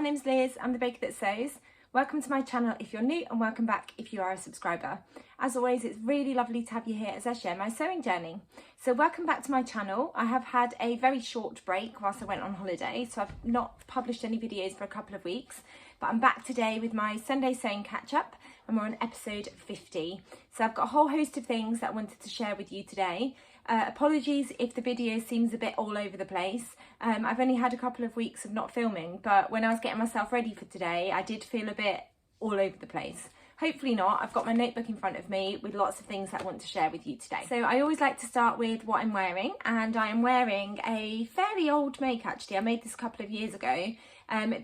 my name's Liz, I'm the baker that sews. Welcome to my channel if you're new and welcome back if you are a subscriber. As always, it's really lovely to have you here as I share my sewing journey. So welcome back to my channel. I have had a very short break whilst I went on holiday, so I've not published any videos for a couple of weeks, but I'm back today with my Sunday sewing catch up and we're on episode 50. So I've got a whole host of things that I wanted to share with you today. Apologies if the video seems a bit all over the place. I've only had a couple of weeks of not filming, but when I was getting myself ready for today, I did feel a bit all over the place. Hopefully not. I've got my notebook in front of me with lots of things that I want to share with you today. So I always like to start with what I'm wearing, and I am wearing a fairly old make actually. I made this a couple of years ago.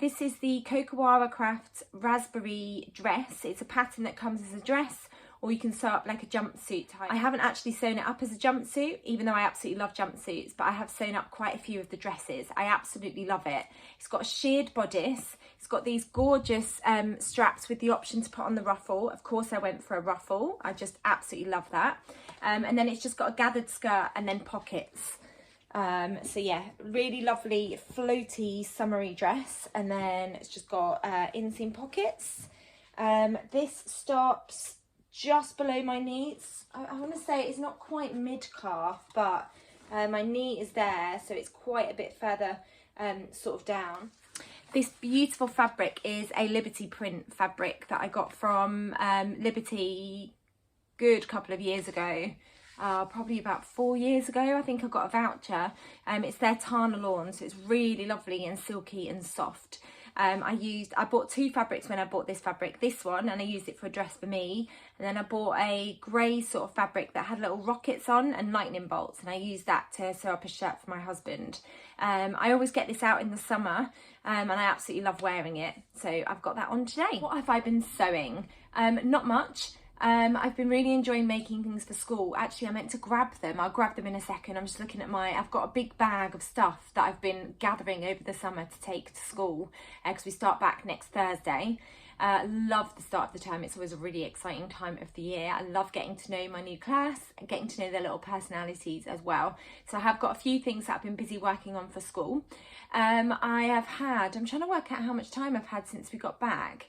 This is the Kokowara Crafts Raspberry dress. It's a pattern that comes as a dress, or you can sew up like a jumpsuit type. I haven't actually sewn it up as a jumpsuit, even though I absolutely love jumpsuits, but I have sewn up quite a few of the dresses. I absolutely love it. It's got a sheared bodice. It's got these gorgeous straps with the option to put on the ruffle. Of course, I went for a ruffle. I just absolutely love that. And then it's just got a gathered skirt and then pockets. So yeah, really lovely floaty summery dress. And then it's just got inseam pockets. This stops just below my knees. I want to say it's not quite mid-calf, but my knee is there, so it's quite a bit further sort of down. This beautiful fabric is a Liberty print fabric that I got from Liberty good couple of years ago. Probably about 4 years ago, I think I got a voucher. It's their Tana lawn, so it's really lovely and silky and soft. I bought two fabrics when I bought this fabric, this one, and I used it for a dress for me, and then I bought a grey sort of fabric that had little rockets on and lightning bolts, and I used that to sew up a shirt for my husband. I always get this out in the summer, and I absolutely love wearing it, so I've got that on today. What have I been sewing? Not much. I've been really enjoying making things for school. Actually, I meant to grab them. I'll grab them in a second. I'm just looking at I've got a big bag of stuff that I've been gathering over the summer to take to school because we start back next Thursday. Love the start of the term. It's always a really exciting time of the year. I love getting to know my new class and getting to know their little personalities as well. So I have got a few things that I've been busy working on for school. I'm trying to work out how much time I've had since we got back.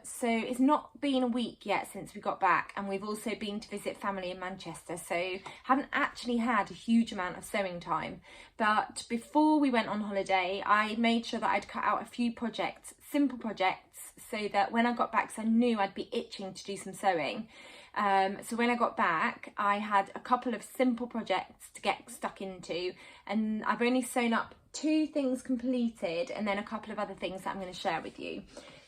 So it's not been a week yet since we got back, and we've also been to visit family in Manchester, so haven't actually had a huge amount of sewing time. But before we went on holiday, I made sure that I'd cut out a few projects, simple projects, so that when I got back, so I knew I'd be itching to do some sewing. So when I got back, I had a couple of simple projects to get stuck into, and I've only sewn up 2 things completed and then a couple of other things that I'm going to share with you.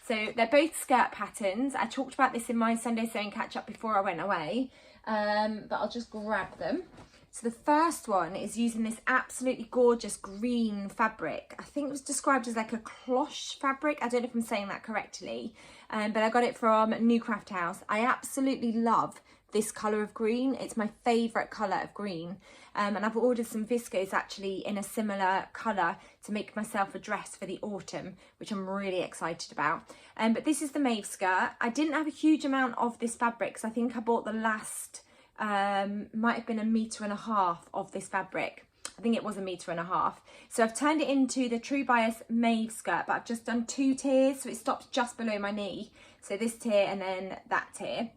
So they're both skirt patterns. I talked about this in my Sunday sewing catch up before I went away, but I'll just grab them. So the first one is using this absolutely gorgeous green fabric. I think it was described as like a cloche fabric. I don't know if I'm saying that correctly, but I got it from New Craft House. I absolutely love this colour of green. It's my favourite colour of green, and I've ordered some viscose actually in a similar colour to make myself a dress for the autumn, which I'm really excited about. But this is the Maeve skirt. I didn't have a huge amount of this fabric because I think I bought the last might have been 1.5 meters of this fabric. I think it was 1.5 meters. So I've turned it into the True Bias Maeve skirt, but I've just done 2 tiers, so it stops just below my knee. So this tier and then that tier.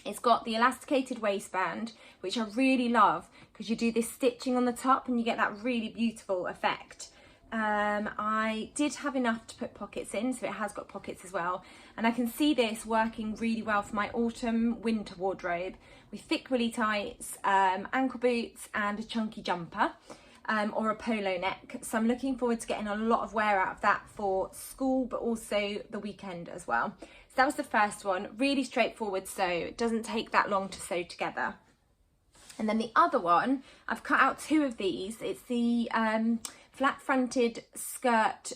It's got the elasticated waistband, which I really love because you do this stitching on the top and you get that really beautiful effect. I did have enough to put pockets in, so it has got pockets as well. And I can see this working really well for my autumn winter wardrobe with thick woolly tights, ankle boots and a chunky jumper. Or a polo neck. So I'm looking forward to getting a lot of wear out of that for school, but also the weekend as well. So that was the first one, really straightforward sew. It doesn't take that long to sew together. And then the other one, I've cut out 2 of these. It's the flat fronted skirt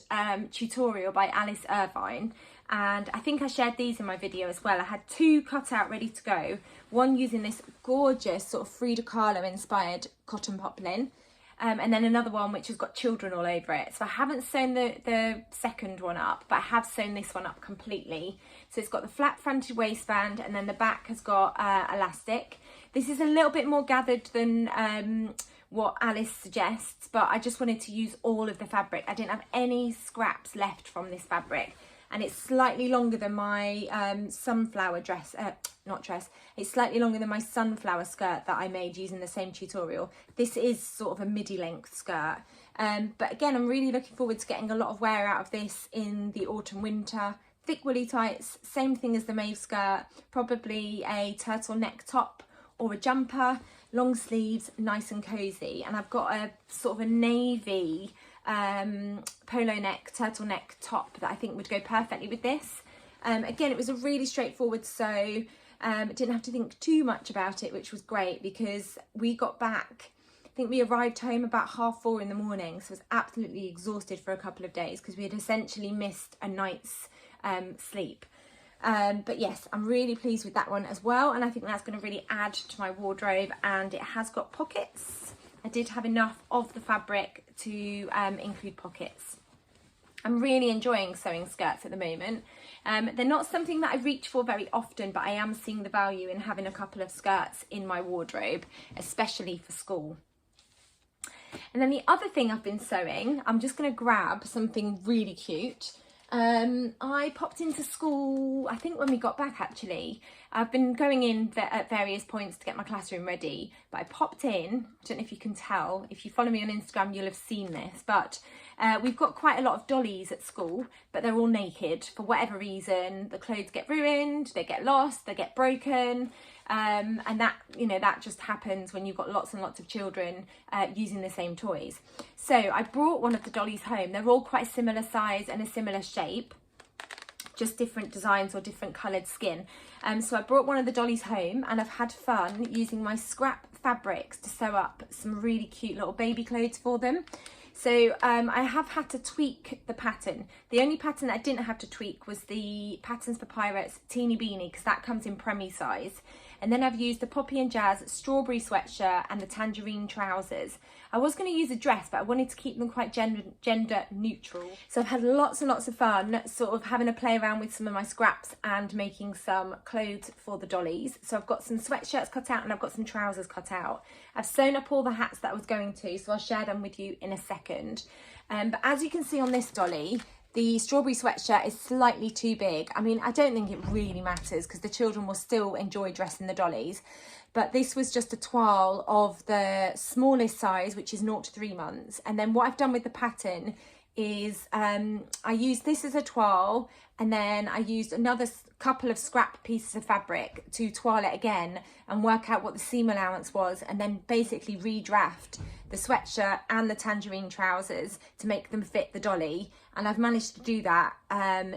tutorial by Alice Irvine. And I think I shared these in my video as well. I had 2 cut out ready to go. One using this gorgeous sort of Frida Kahlo inspired cotton poplin. And then another one which has got children all over it. So I haven't sewn the second one up, but I have sewn this one up completely. So it's got the flat fronted waistband and then the back has got elastic. This is a little bit more gathered than what Alice suggests, but I just wanted to use all of the fabric. I didn't have any scraps left from this fabric, and it's slightly longer than my sunflower dress, not dress, it's slightly longer than my sunflower skirt that I made using the same tutorial. This is sort of a midi length skirt, but again, I'm really looking forward to getting a lot of wear out of this in the autumn winter. Thick woolly tights, same thing as the mauve skirt, probably a turtleneck top or a jumper, long sleeves, nice and cozy. And I've got a sort of a navy polo neck, turtleneck top that I think would go perfectly with this. Again, it was a really straightforward sew. Didn't have to think too much about it, which was great because we got back, I think we arrived home about 4:30 in the morning, so I was absolutely exhausted for a couple of days because we had essentially missed a night's sleep. But yes, I'm really pleased with that one as well, and I think that's going to really add to my wardrobe, and it has got pockets. I did have enough of the fabric to include pockets. I'm really enjoying sewing skirts at the moment. They're not something that I reach for very often, but I am seeing the value in having a couple of skirts in my wardrobe, especially for school. And then the other thing I've been sewing, I'm just going to grab something really cute. I popped into school, I think when we got back actually. I've been going in at various points to get my classroom ready, but I popped in, I don't know if you can tell, if you follow me on Instagram you'll have seen this, but we've got quite a lot of dollies at school, but they're all naked for whatever reason. The clothes get ruined, they get lost, they get broken, and that, you know, that just happens when you've got lots and lots of children using the same toys. So I brought one of the dollies home. They're all quite a similar size and a similar shape, just different designs or different coloured skin. So I brought one of the dollies home, and I've had fun using my scrap fabrics to sew up some really cute little baby clothes for them. So I have had to tweak the pattern. The only pattern that I didn't have to tweak was the Patterns for Pirates Teeny Beanie, because that comes in preemie size. And then I've used the Poppy and Jazz strawberry sweatshirt and the tangerine trousers. I was going to use a dress, but I wanted to keep them quite gender neutral. So I've had lots and lots of fun sort of having a play around with some of my scraps and making some clothes for the dollies. So I've got some sweatshirts cut out and I've got some trousers cut out. I've sewn up all the hats that I was going to, so I'll share them with you in a second. But as you can see on this dolly, the strawberry sweatshirt is slightly too big. I mean, I don't think it really matters because the children will still enjoy dressing the dollies. But this was just a toile of the smallest size, which is 0 to 3 months. And then what I've done with the pattern is I used this as a toile, and then I used another couple of scrap pieces of fabric to toile it again and work out what the seam allowance was, and then basically redraft the sweatshirt and the tangerine trousers to make them fit the dolly. And I've managed to do that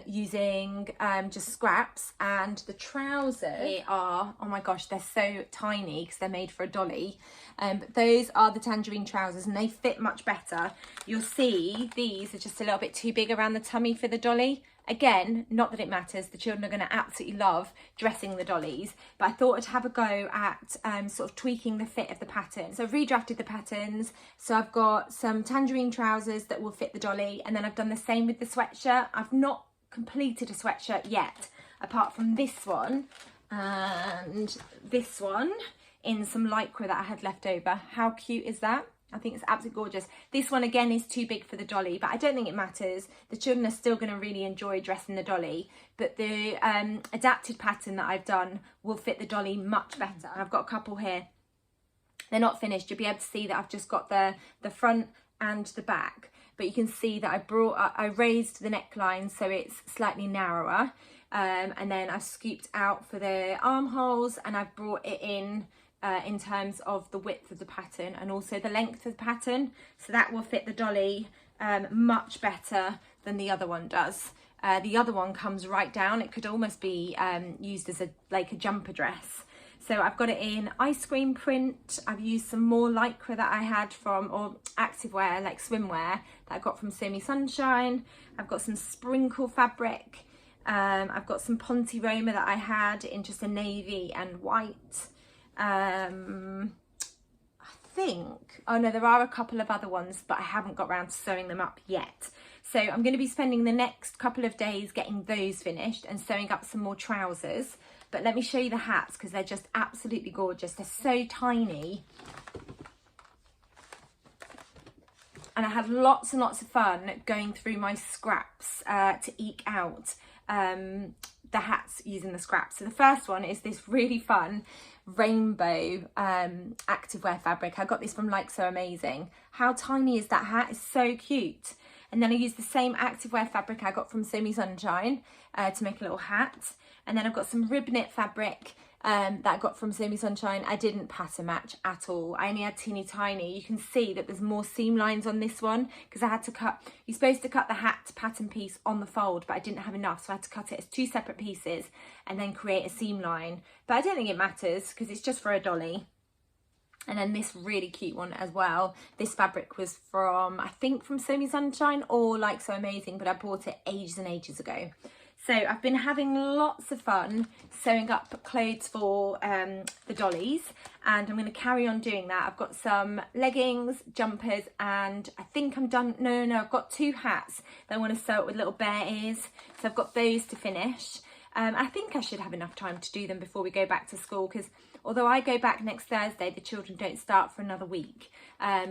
using just scraps. And the trousers are, oh my gosh, they're so tiny because they're made for a dolly. But those are the tangerine trousers and they fit much better. You'll see these are just a little bit too big around the tummy for the dolly. Again, not that it matters, the children are going to absolutely love dressing the dollies, but I thought I'd have a go at sort of tweaking the fit of the pattern. So I've redrafted the patterns, so I've got some tangerine trousers that will fit the dolly, and then I've done the same with the sweatshirt. I've not completed a sweatshirt yet, apart from this one and this one in some lycra that I had left over. How cute is that? I think it's absolutely gorgeous. This one again is too big for the dolly, but I don't think it matters. The children are still going to really enjoy dressing the dolly, but the adapted pattern that I've done will fit the dolly much better. I've got a couple here. They're not finished. You'll be able to see that I've just got the front and the back, but you can see that I raised the neckline so it's slightly narrower, and then I've scooped out for the armholes, and I've brought it in terms of the width of the pattern and also the length of the pattern, so that will fit the dolly much better than the other one does. The other one comes right down. It could almost be used as like a jumper dress. So I've got it in ice cream print. I've used some more lycra that I had from, or activewear like swimwear that I got from Sew Me Sunshine. I've got some sprinkle fabric. I've got some Ponte Roma that I had in just a navy and white. I think, oh no, there are a couple of other ones, but I haven't got around to sewing them up yet. So I'm going to be spending the next couple of days getting those finished and sewing up some more trousers. But let me show you the hats because they're just absolutely gorgeous. They're so tiny. and I had lots and lots of fun going through my scraps to eke out the hats using the scraps. So the first one is this really fun rainbow activewear fabric. I got this from Like So Amazing. How tiny is that hat? It's so cute. And then I used the same activewear fabric I got from Semi Sunshine to make a little hat. And then I've got some rib knit fabric that I got from Semi Sunshine. I didn't pattern match at all. I only had teeny tiny. You can see that there's more seam lines on this one because I had to cut, you're supposed to cut the hat pattern piece on the fold, but I didn't have enough, so I had to cut it as 2 separate pieces and then create a seam line. But I don't think it matters because it's just for a dolly. And then this really cute one as well. This fabric was from, I think from Semi Sunshine or Like So Amazing, but I bought it ages and ages ago. So I've been having lots of fun sewing up clothes for the dollies, and I'm going to carry on doing that. I've got some leggings, jumpers, and I think I'm done. No, I've got 2 hats that I want to sew up with little bear ears. So I've got those to finish. I think I should have enough time to do them before we go back to school, because although I go back next Thursday, the children don't start for another week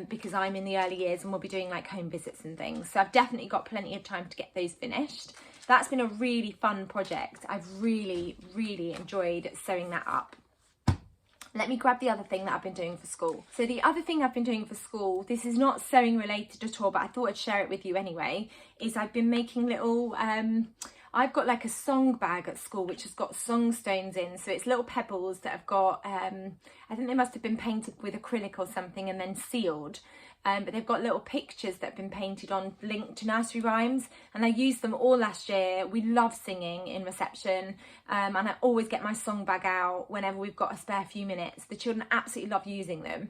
because I'm in the early years and we'll be doing like home visits and things. So I've definitely got plenty of time to get those finished. That's been a really fun project. I've really, really enjoyed sewing that up. Let me grab the other thing that I've been doing for school. So the other thing I've been doing for school, this is not sewing related at all, but I thought I'd share it with you anyway, is I've been making little, I've got like a song bag at school which has got Songstones in. So it's little pebbles that have got, I think they must have been painted with acrylic or something and then sealed. But they've got little pictures that have been painted on linked to nursery rhymes, and I used them all last year. We love singing in reception, and I always get my song bag out whenever we've got a spare few minutes. The children absolutely love using them,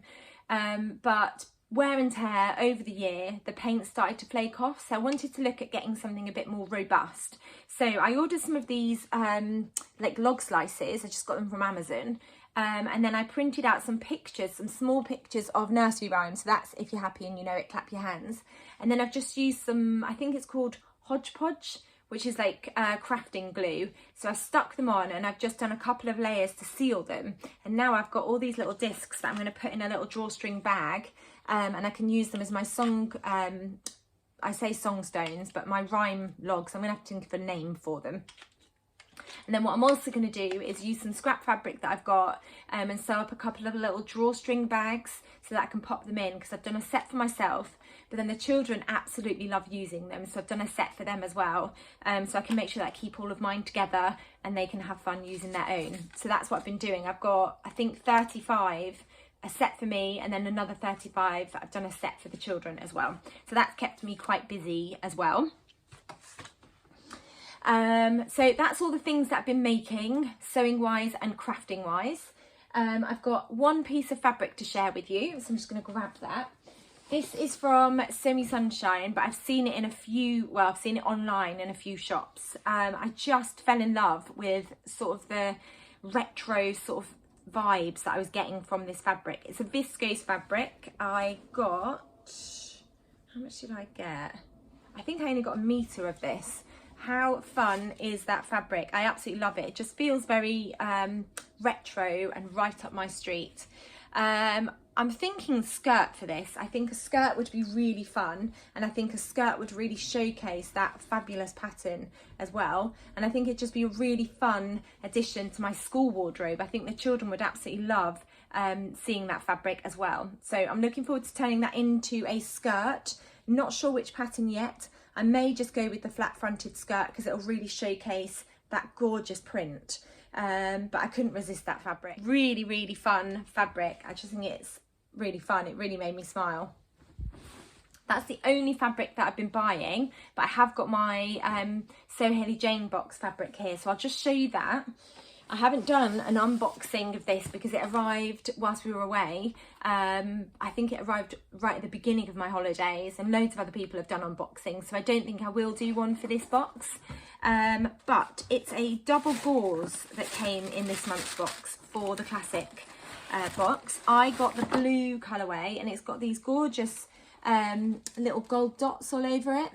but wear and tear over the year, the paint started to flake off, so I wanted to look at getting something a bit more robust. So I ordered some of these like log slices. I just got them from Amazon. And then I printed out some pictures, some small pictures of nursery rhymes. So that's If You're Happy and You Know It, Clap Your Hands. And then I've just used some, I think it's called hodgepodge, which is like crafting glue. So I stuck them on and I've just done a couple of layers to seal them. And now I've got all these little discs that I'm going to put in a little drawstring bag. And I can use them as my song, I say Songstones, but my rhyme logs. I'm going to have to think of a name for them. And then what I'm also going to do is use some scrap fabric that I've got and sew up a couple of little drawstring bags so that I can pop them in, because I've done a set for myself, but then the children absolutely love using them, so I've done a set for them as well, so I can make sure that I keep all of mine together and they can have fun using their own. So that's what I've been doing. I've got, I think, 35, a set for me, and then another 35 I've done a set for the children as well. So that's kept me quite busy as well. So that's all the things that I've been making, sewing wise and crafting wise. I've got one piece of fabric to share with you, so I'm just going to grab that. This is from Semi Sunshine, but I've seen it in a few, well, I've seen it online in a few shops. I just fell in love with sort of the retro sort of vibes that I was getting from this fabric. It's a viscose fabric. I got, how much did I get? I think I only got a metre of this. How fun is that fabric? I absolutely love it. It just feels very retro and right up my street. I'm thinking skirt for this. I think a skirt would be really fun, and I think a skirt would really showcase that fabulous pattern as well. And I think it'd just be a really fun addition to my school wardrobe. I think the children would absolutely love seeing that fabric as well. So I'm looking forward to turning that into a skirt. Not sure which pattern yet. I may just go with the flat fronted skirt because it'll really showcase that gorgeous print. But I couldn't resist that fabric. Really, really fun fabric. I just think it's really fun. It really made me smile. That's the only fabric that I've been buying, but I have got my So Haley Jane box fabric here, so I'll just show you that. I haven't done an unboxing of this because it arrived whilst we were away. I think it arrived right at the beginning of my holidays, and loads of other people have done unboxings, so I don't think I will do one for this box. But it's a double gauze that came in this month's box for the classic box. I got the blue colourway, and it's got these gorgeous little gold dots all over it.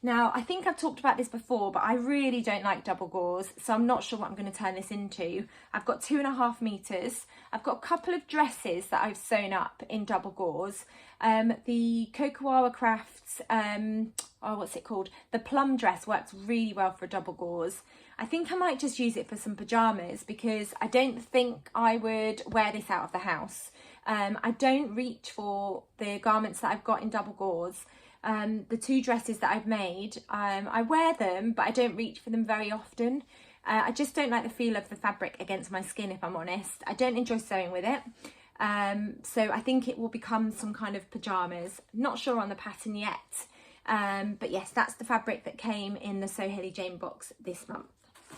Now, I think I've talked about this before, but I really don't like double gauze, so I'm not sure what I'm going to turn this into. I've got 2.5 meters. I've got a couple of dresses that I've sewn up in double gauze, The Cocoa Crafts, what's it called? The plum dress works really well for double gauze. I think I might just use it for some pyjamas because I don't think I would wear this out of the house. I don't reach for the garments that I've got in double gauze. The two dresses that I've made, I wear them, but I don't reach for them very often. I just don't like the feel of the fabric against my skin, if I'm honest. I don't enjoy sewing with it. So I think it will become some kind of pyjamas. Not sure on the pattern yet. But yes, that's the fabric that came in the So Hilly Jane box this month.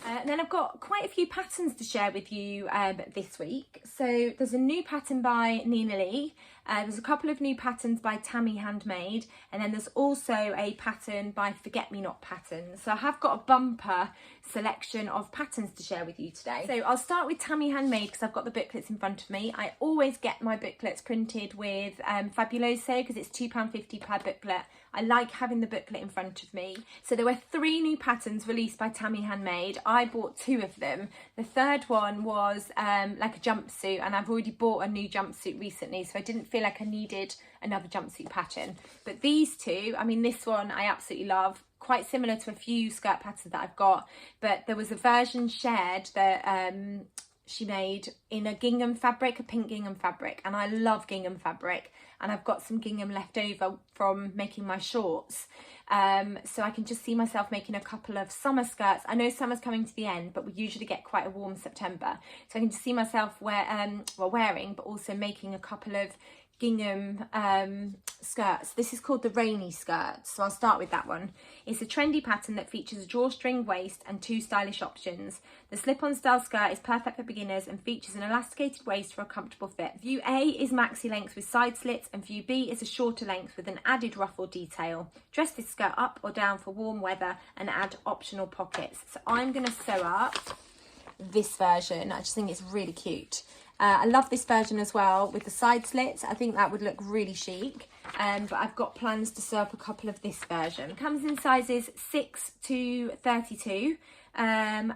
And then I've got quite a few patterns to share with you this week. So there's a new pattern by Nina Lee. There's a couple of new patterns by Tammy Handmade, and then there's also a pattern by Forget Me Not Patterns. So I have got a bumper selection of patterns to share with you today. So I'll start with Tammy Handmade because I've got the booklets in front of me. I always get my booklets printed with Fabuloso because it's £2.50 per booklet. I like having the booklet in front of me. So there were 3 new patterns released by Tammy Handmade. I bought 2 of them. The third one was like a jumpsuit, and I've already bought a new jumpsuit recently, so I didn't feel like I needed another jumpsuit pattern. But these 2, I mean, this one I absolutely love. Quite similar to a few skirt patterns that I've got, but there was a version shared that she made in a gingham fabric, a pink gingham fabric, and I love gingham fabric, and I've got some gingham left over from making my shorts, so I can just see myself making a couple of summer skirts. I know summer's coming to the end, but we usually get quite a warm September, so I can just see myself wearing, but also making a couple of gingham skirts. This is called the rainy skirt, so I'll start with that one. It's a trendy pattern that features a drawstring waist and 2 stylish options. The slip-on style skirt is perfect for beginners and features an elasticated waist for a comfortable fit. View A is maxi length with side slits, and view B is a shorter length with an added ruffle detail. Dress this skirt up or down for warm weather and add optional pockets. So I'm going to sew up this version. I just think it's really cute. I love this version as well with the side slits. I think that would look really chic, but I've got plans to sew up a couple of this version. It comes in sizes 6 to 32, and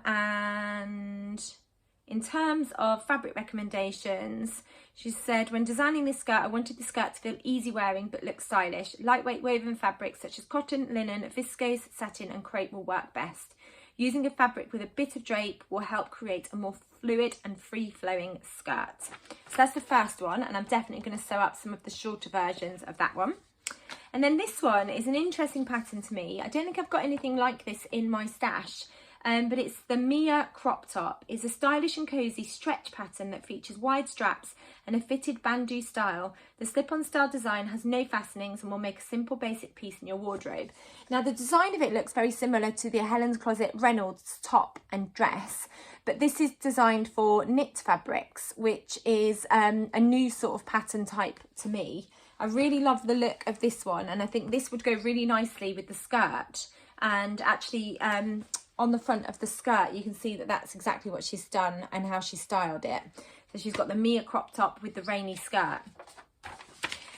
in terms of fabric recommendations, she said, when designing this skirt, I wanted the skirt to feel easy wearing but look stylish. Lightweight woven fabrics such as cotton, linen, viscose, satin and crepe will work best. Using a fabric with a bit of drape will help create a more fluid and free-flowing skirt. So that's the first one, and I'm definitely going to sew up some of the shorter versions of that one. And then this one is an interesting pattern to me. I don't think I've got anything like this in my stash, but it's the Mia crop top. It's a stylish and cozy stretch pattern that features wide straps and a fitted bandeau style. The slip-on style design has no fastenings and will make a simple basic piece in your wardrobe. Now the design of it looks very similar to the Helen's Closet Reynolds top and dress, but this is designed for knit fabrics, which is a new sort of pattern type to me. I really love the look of this one, and I think this would go really nicely with the skirt. And actually on the front of the skirt you can see that that's exactly what she's done and how she styled it. So she's got the Mia crop top with the rainy skirt.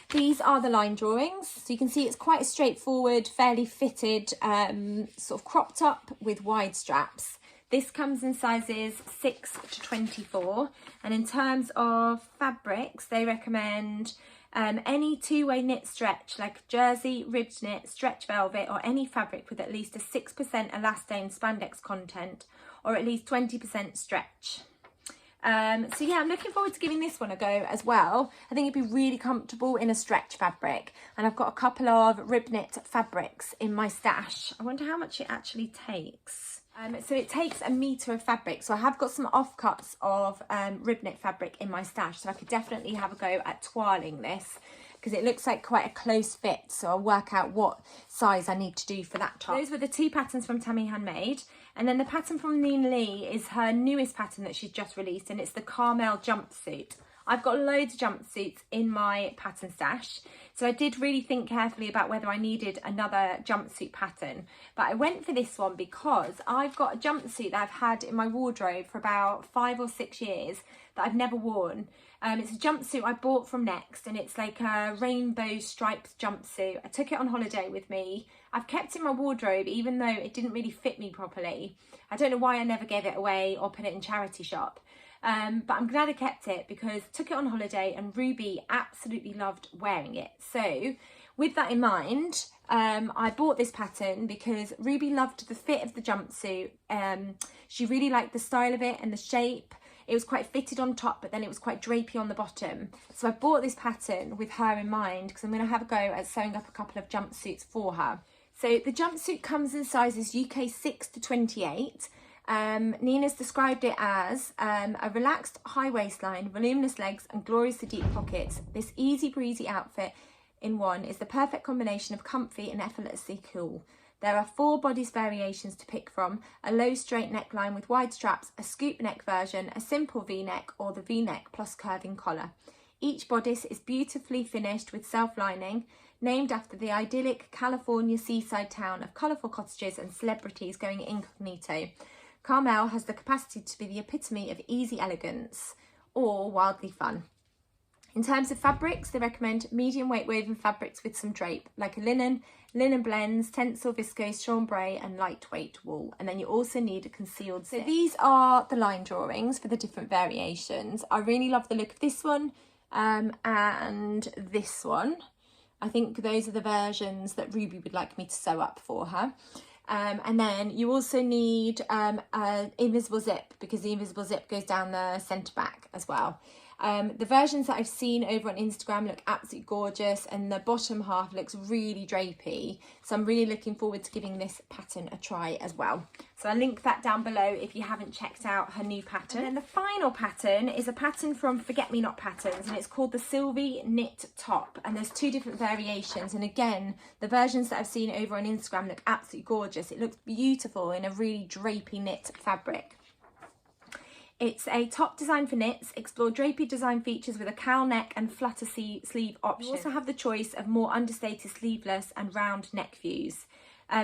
These are the line drawings, so you can see it's quite a straightforward, fairly fitted sort of crop top with wide straps. This comes in sizes 6 to 24, and in terms of fabrics they recommend any 2-way knit stretch like jersey, ribbed knit, stretch velvet or any fabric with at least a 6% elastane spandex content or at least 20% stretch. So yeah, I'm looking forward to giving this one a go as well. I think it'd be really comfortable in a stretch fabric, and I've got a couple of rib knit fabrics in my stash. I wonder how much it actually takes. So it takes 1 metre of fabric, so I have got some offcuts of rib knit fabric in my stash, so I could definitely have a go at toiling this because it looks like quite a close fit, so I'll work out what size I need to do for that top. Those were the 2 patterns from Tammy Handmade, and then the pattern from Nina Lee is her newest pattern that she's just released, and it's the Carmel jumpsuit. I've got loads of jumpsuits in my pattern stash, so I did really think carefully about whether I needed another jumpsuit pattern, but I went for this one because I've got a jumpsuit that I've had in my wardrobe for about 5 or 6 years that I've never worn. It's a jumpsuit I bought from Next, and it's like a rainbow striped jumpsuit. I took it on holiday with me. I've kept it in my wardrobe even though it didn't really fit me properly. I don't know why I never gave it away or put it in charity shop. but I'm glad I kept it because I took it on holiday and Ruby absolutely loved wearing it. So with that in mind, I bought this pattern because Ruby loved the fit of the jumpsuit. She really liked the style of it and the shape. It was quite fitted on top, but then it was quite drapey on the bottom. So I bought this pattern with her in mind because I'm going to have a go at sewing up a couple of jumpsuits for her. So the jumpsuit comes in sizes UK 6 to 28. Nina's described it as a relaxed high waistline, voluminous legs and gloriously deep pockets. This easy breezy outfit in one is the perfect combination of comfy and effortlessly cool. There are 4 bodice variations to pick from: a low straight neckline with wide straps, a scoop neck version, a simple v-neck or the v-neck plus curving collar. Each bodice is beautifully finished with self-lining, named after the idyllic California seaside town of colourful cottages and celebrities going incognito. Carmel has the capacity to be the epitome of easy elegance or wildly fun. In terms of fabrics, they recommend medium weight woven fabrics with some drape, like a linen blends, tencel, viscose, chambray and lightweight wool. And then you also need a concealed zip. So these are the line drawings for the different variations. I really love the look of this one and this one. I think those are the versions that Ruby would like me to sew up for her. And then you also need an invisible zip because the invisible zip goes down the centre back as well. The versions that I've seen over on Instagram look absolutely gorgeous and the bottom half looks really drapey. So I'm really looking forward to giving this pattern a try as well. So I'll link that down below if you haven't checked out her new pattern. And then the final pattern is a pattern from Forget Me Not Patterns and it's called the Sylvie Knit Top. And there's 2 different variations. And again, the versions that I've seen over on Instagram look absolutely gorgeous. It looks beautiful in a really drapey knit fabric. It's a top designed for knits. Explore drapey design features with a cowl neck and flutter sleeve option. You also have the choice of more understated sleeveless and round neck views.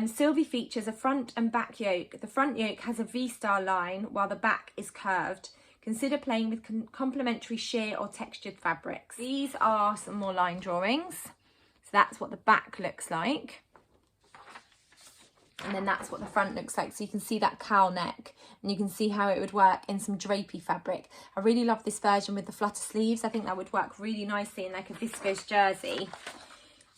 Sylvie features a front and back yoke. The front yoke has a V-star line while the back is curved. Consider playing with complementary sheer or textured fabrics. These are some more line drawings. So that's what the back looks like. And then that's what the front looks like. So you can see that cowl neck and you can see how it would work in some drapey fabric. I really love this version with the flutter sleeves. I think that would work really nicely in like a viscose jersey.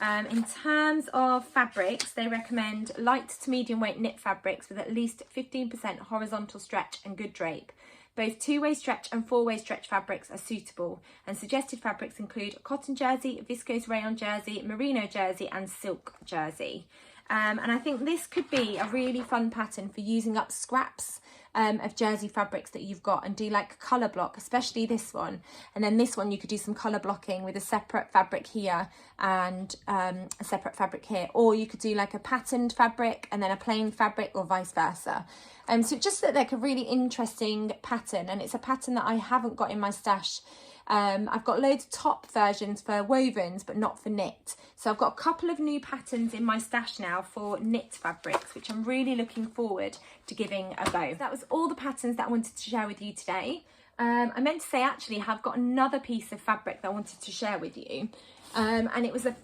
In terms of fabrics, they recommend light to medium weight knit fabrics with at least 15% horizontal stretch and good drape. Both 2-way stretch and 4-way stretch fabrics are suitable, and suggested fabrics include cotton jersey, viscose rayon jersey, merino jersey and silk jersey. And I think this could be a really fun pattern for using up scraps of jersey fabrics that you've got and do like a colour block, especially this one. And then this one you could do some colour blocking with a separate fabric here and a separate fabric here. Or you could do like a patterned fabric and then a plain fabric or vice versa. So it just looked like a really interesting pattern, and it's a pattern that I haven't got in my stash. I've got loads of top versions for wovens, but not for knit. So I've got a couple of new patterns in my stash now for knit fabrics, which I'm really looking forward to giving a go. That was all the patterns that I wanted to share with you today. I meant to say actually I've got another piece of fabric that I wanted to share with you. And it was a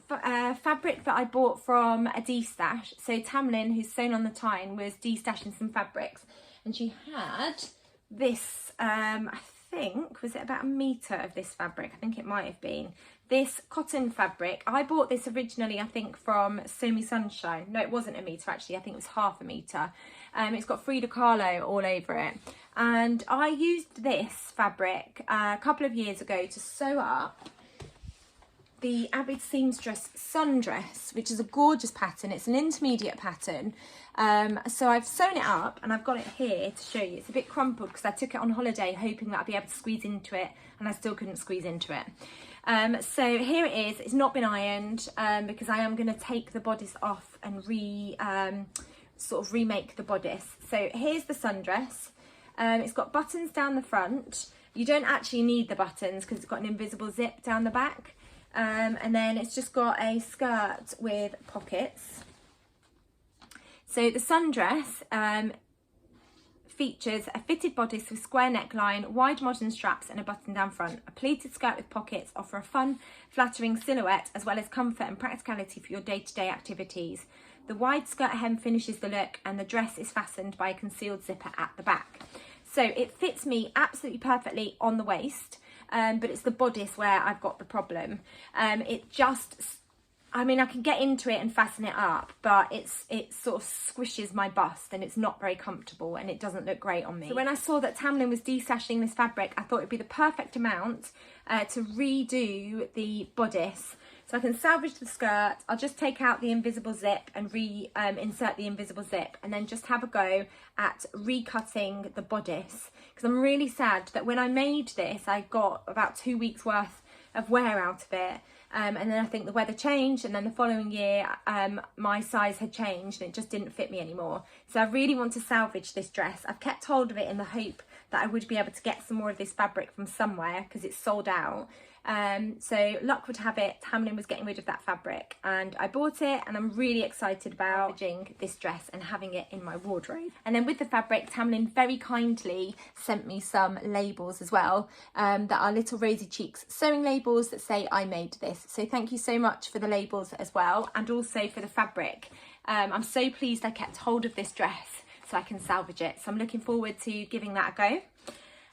fabric that I bought from a de-stash. So Tamlin, who's sewn on the Tyne, was de-stashing some fabrics, and she had this, I think, was it about a metre of this fabric? I think it might have been. This cotton fabric, I bought this originally, I think, from Sew Me Sunshine. No, it wasn't a metre actually, I think it was half a metre. It's got Frida Kahlo all over it. And I used this fabric a couple of years ago to sew up the Avid Seamstress Sundress, which is a gorgeous pattern. It's an intermediate pattern. So I've sewn it up and I've got it here to show you. It's a bit crumpled because I took it on holiday hoping that I'd be able to squeeze into it, and I still couldn't squeeze into it. So here it is. It's not been ironed because I am going to take the bodice off and sort of remake the bodice. So here's the sundress. It's got buttons down the front. You don't actually need the buttons because it's got an invisible zip down the back. And then it's just got a skirt with pockets. So the sundress features a fitted bodice with square neckline, wide modern straps and a button down front. A pleated skirt with pockets offer a fun, flattering silhouette as well as comfort and practicality for your day-to-day activities. The wide skirt hem finishes the look, and the dress is fastened by a concealed zipper at the back. So it fits me absolutely perfectly on the waist, but it's the bodice where I've got the problem. It just, I mean, I can get into it and fasten it up, but it sort of squishes my bust and it's not very comfortable and it doesn't look great on me. So when I saw that Tamlin was desashing this fabric, I thought it'd be the perfect amount to redo the bodice. So I can salvage the skirt, I'll just take out the invisible zip and insert the invisible zip, and then just have a go at recutting the bodice. Because I'm really sad that when I made this, I got about 2 weeks worth of wear out of it. And then I think the weather changed, and then the following year my size had changed and it just didn't fit me anymore. So I really want to salvage this dress. I've kept hold of it in the hope that I would be able to get some more of this fabric from somewhere because it's sold out. So luck would have it, Tamlin was getting rid of that fabric and I bought it, and I'm really excited about salvaging this dress and having it in my wardrobe. And then with the fabric, Tamlin very kindly sent me some labels as well, that are little rosy cheeks sewing labels that say I made this. So thank you so much for the labels as well, and also for the fabric. I'm so pleased I kept hold of this dress so I can salvage it. So I'm looking forward to giving that a go.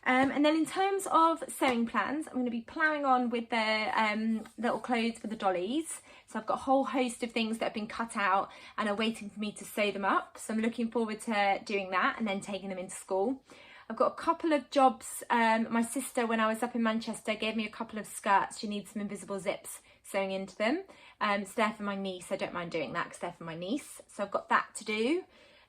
And then in terms of sewing plans, I'm going to be ploughing on with the little clothes for the dollies. So I've got a whole host of things that have been cut out and are waiting for me to sew them up. So I'm looking forward to doing that and then taking them into school. I've got a couple of jobs. My sister, when I was up in Manchester, gave me a couple of skirts. She needs some invisible zips sewing into them. It's there for my niece. I don't mind doing that because they're for my niece. So I've got that to do.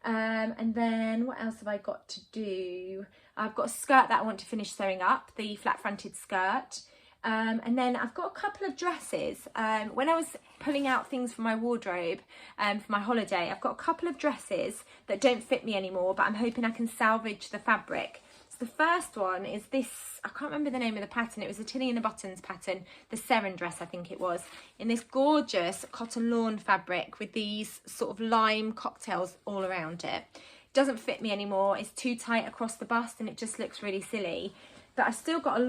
And then what else have I got to do? I've got a skirt that I want to finish sewing up, the flat fronted skirt. And then I've got a couple of dresses. When I was pulling out things from my wardrobe for my holiday, I've got a couple of dresses that don't fit me anymore, but I'm hoping I can salvage the fabric. So the first one is this, I can't remember the name of the pattern, it was a Tilly in the Buttons pattern, the Seren dress I think it was, in this gorgeous cotton lawn fabric with these sort of lime cocktails all around it. It doesn't fit me anymore, it's too tight across the bust and it just looks really silly. But I've still got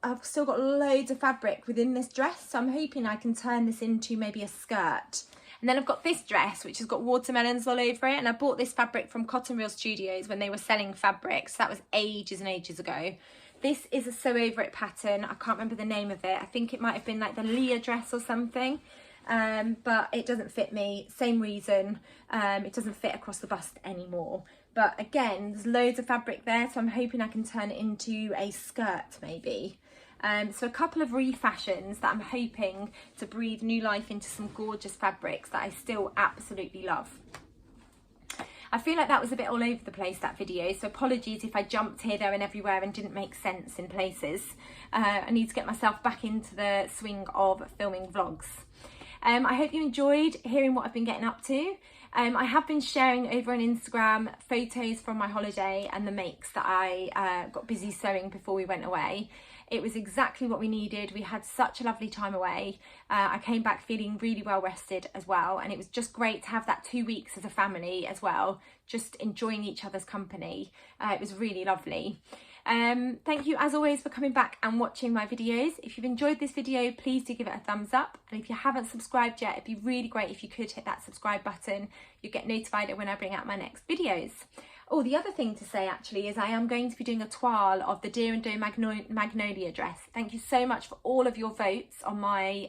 I've still got loads of fabric within this dress, so I'm hoping I can turn this into maybe a skirt. And then I've got this dress, which has got watermelons all over it. And I bought this fabric from Cotton Reel Studios when they were selling fabrics. So that was ages and ages ago. This is a sew over it pattern. I can't remember the name of it. I think it might have been like the Leah dress or something. But it doesn't fit me. Same reason. It doesn't fit across the bust anymore. But again, there's loads of fabric there. So I'm hoping I can turn it into a skirt maybe. So a couple of refashions that I'm hoping to breathe new life into some gorgeous fabrics that I still absolutely love. I feel like that was a bit all over the place, that video, so apologies if I jumped here, there and everywhere and didn't make sense in places. I need to get myself back into the swing of filming vlogs. I hope you enjoyed hearing what I've been getting up to. I have been sharing over on Instagram photos from my holiday and the makes that I got busy sewing before we went away. It was exactly what we needed. We had such a lovely time away. I came back feeling really well rested as well, and it was just great to have that 2 weeks as a family as well, just enjoying each other's company. It was really lovely. Thank you as always for coming back and watching my videos. If you've enjoyed this video, please do give it a thumbs up, and if you haven't subscribed yet, it'd be really great if you could hit that subscribe button. You get notified when I bring out my next videos. Oh, the other thing to say actually is I am going to be doing a toile of the Deer and Doe Magnolia dress. Thank you so much for all of your votes on my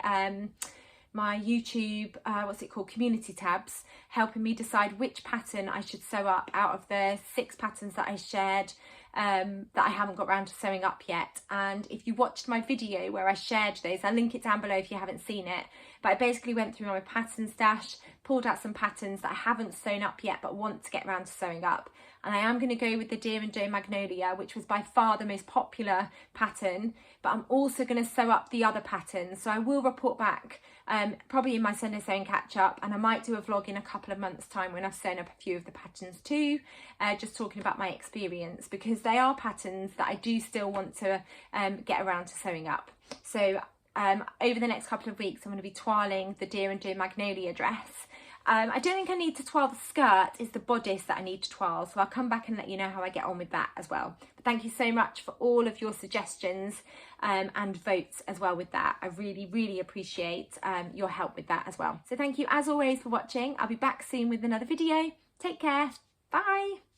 my YouTube, what's it called, community tabs, helping me decide which pattern I should sew up out of the 6 patterns that I shared that I haven't got around to sewing up yet. And if you watched my video where I shared those, I'll link it down below if you haven't seen it, but I basically went through my pattern stash, pulled out some patterns that I haven't sewn up yet but want to get around to sewing up. And I am going to go with the Deer and Doe Magnolia, which was by far the most popular pattern, but I'm also going to sew up the other patterns. So I will report back probably in my Sunday sewing catch up, and I might do a vlog in a couple of months time when I've sewn up a few of the patterns too, just talking about my experience, because they are patterns that I do still want to get around to sewing up. So over the next couple of weeks I'm going to be toiling the Deer and Doe Magnolia dress. I don't think I need to toile the skirt, it's the bodice that I need to toile, so I'll come back and let you know how I get on with that as well. But thank you so much for all of your suggestions and votes as well with that. I really appreciate your help with that as well. So thank you as always for watching. I'll be back soon with another video. Take care. Bye.